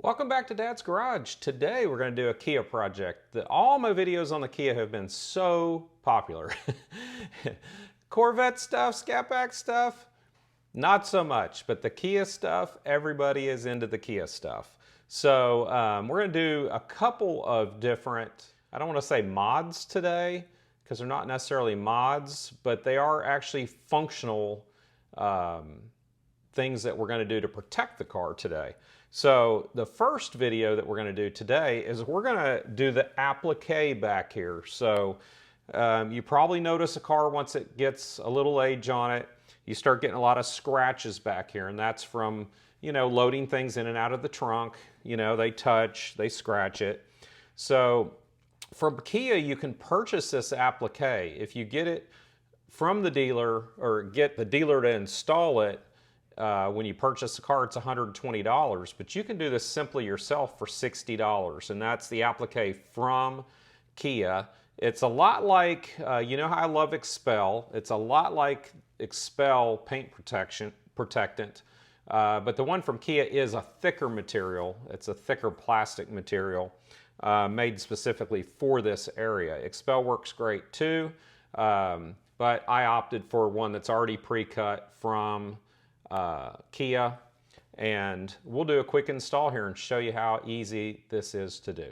Welcome back to Dad's Garage. Today we're going to do a Kia project. All my videos on the Kia have been so popular. Corvette stuff, Scat Pack stuff, not so much. But the Kia stuff, everybody is into the Kia stuff. So we're going to do a couple of different, I don't want to say mods today, because they're not necessarily mods, but they are actually functional things that we're going to do to protect the car today. So the first video that we're going to do today is we're going to do the applique back here. So you probably notice a car once it gets a little age on it, you start getting a lot of scratches back here, and that's from, you know, loading things in and out of the trunk. You know, they touch, they scratch it. So from Kia, you can purchase this applique. If you get it from the dealer or get the dealer to install it, when you purchase the car, it's $120, but you can do this simply yourself for $60, and that's the applique from Kia. It's a lot like, you know how I love Expel? It's a lot like Expel paint protectant, but the one from Kia is a thicker material. It's a thicker plastic material made specifically for this area. Expel works great too, but I opted for one that's already pre-cut from Kia, and we'll do a quick install here and show you how easy this is to do.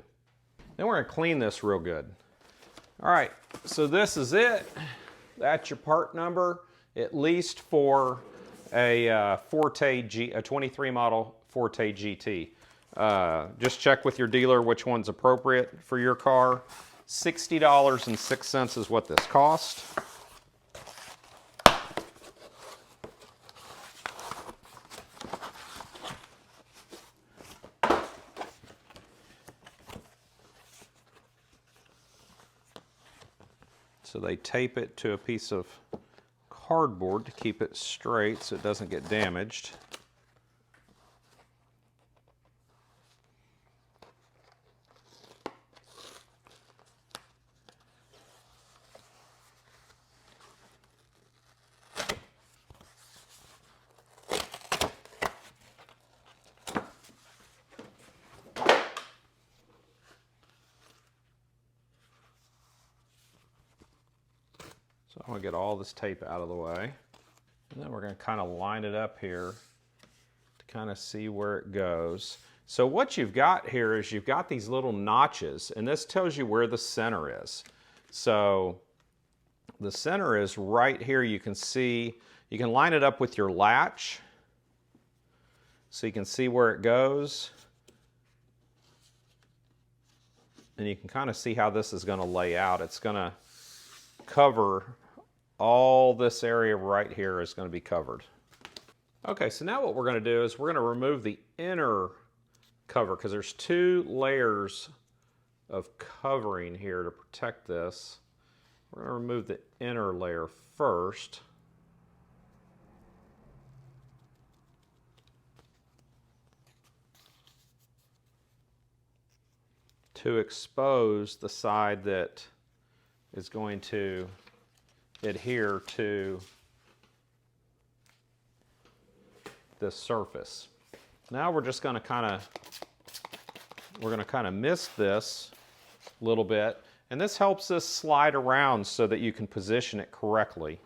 Then we're going to clean this real good. All right, so this is it. That's your part number, at least for a Forte a 23 model Forte GT. Just check with your dealer which one's appropriate for your car. $60.06 is what this cost. So they tape it to a piece of cardboard to keep it straight so it doesn't get damaged. So I'm going to get all this tape out of the way. And then we're going to kind of line it up here to kind of see where it goes. So what you've got here is you've got these little notches, and this tells you where the center is. So the center is right here. You can see, you can line it up with your latch so you can see where it goes. And you can kind of see how this is going to lay out. It's going to cover all this area right here is going to be covered. Okay, so now what we're going to do is we're going to remove the inner cover because there's two layers of covering here to protect this. We're going to remove the inner layer first. To expose the side that is going to adhere to this surface. Now we're just going to kind of mist this a little bit, and this helps us slide around so that you can position it correctly.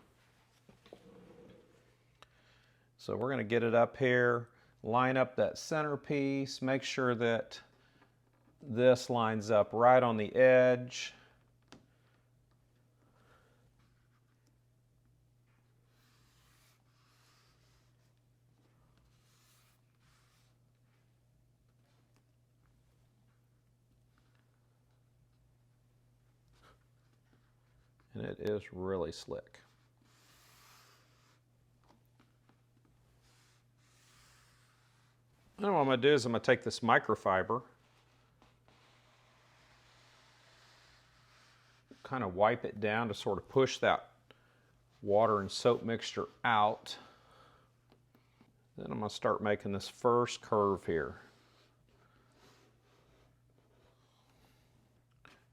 So we're going to get it up here, line up that centerpiece, make sure that this lines up right on the edge. And it is really slick. Now what I'm going to do is I'm going to take this microfiber, kind of wipe it down to sort of push that water and soap mixture out. Then I'm going to start making this first curve here.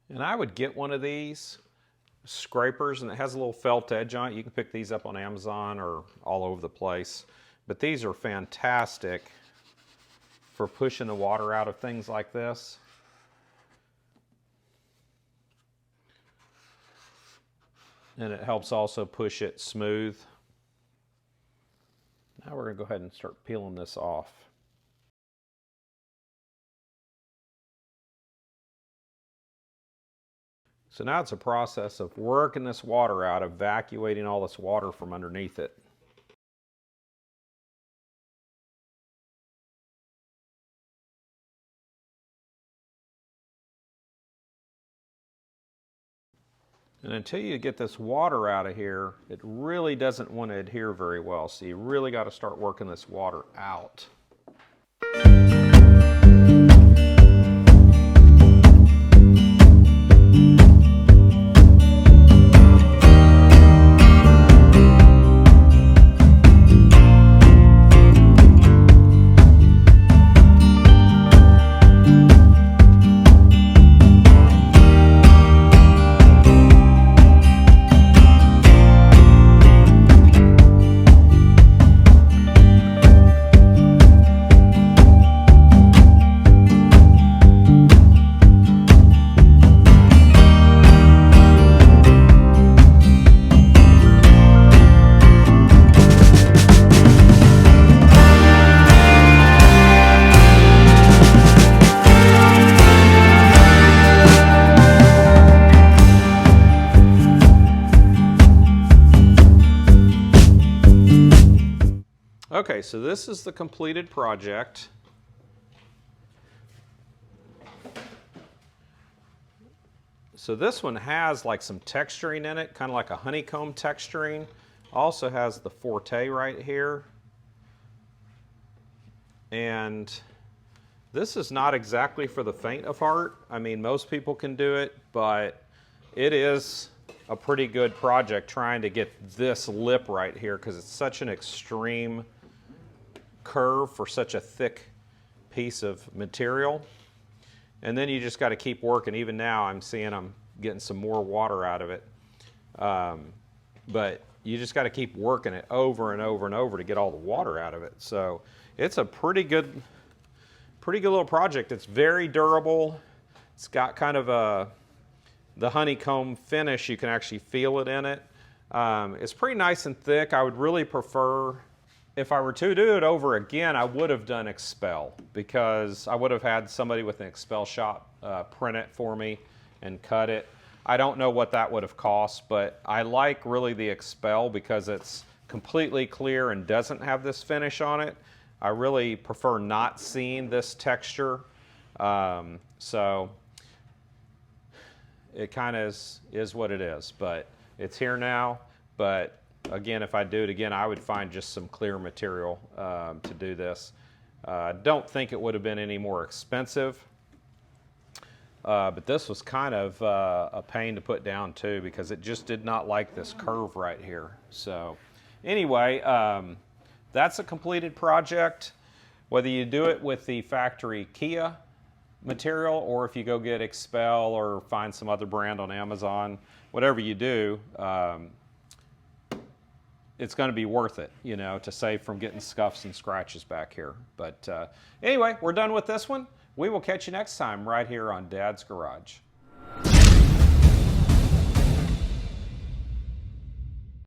And I would get one of these scrapers, and it has a little felt edge on it. You can pick these up on Amazon or all over the place. But these are fantastic for pushing the water out of things like this. And it helps also push it smooth. Now we're going to go ahead and start peeling this off. So now it's a process of working this water out, evacuating all this water from underneath it. And until you get this water out of here, it really doesn't want to adhere very well. So you really got to start working this water out. Okay, so this is the completed project. So this one has like some texturing in it, kind of like a honeycomb texturing. Also has the Forte right here. And this is not exactly for the faint of heart. I mean, most people can do it, but it is a pretty good project trying to get this lip right here because it's such an extreme curve for such a thick piece of material. And then you just got to keep working. Even now I'm seeing I'm getting some more water out of it. But you just got to keep working it over and over and over to get all the water out of it. So it's a pretty good little project. It's very durable. It's got kind of the honeycomb finish. You can actually feel it in it. It's pretty nice and thick. I would really prefer, if I were to do it over again, I would have done Expel, because I would have had somebody with an Expel shop print it for me and cut it. I don't know what that would have cost, but I like really the Expel because it's completely clear and doesn't have this finish on it. I really prefer not seeing this texture. So it kind of is what it is, but it's here now. But again, if I do it again, I would find just some clear material to do this. Don't think it would have been any more expensive, but this was kind of a pain to put down too, because it just did not like this curve right here. So anyway, that's a completed project. Whether you do it with the factory Kia material, or if you go get Expel or find some other brand on Amazon, whatever you do, it's going to be worth it, you know, to save from getting scuffs and scratches back here. But anyway, we're done with this one. We will catch you next time right here on Dad's Garage.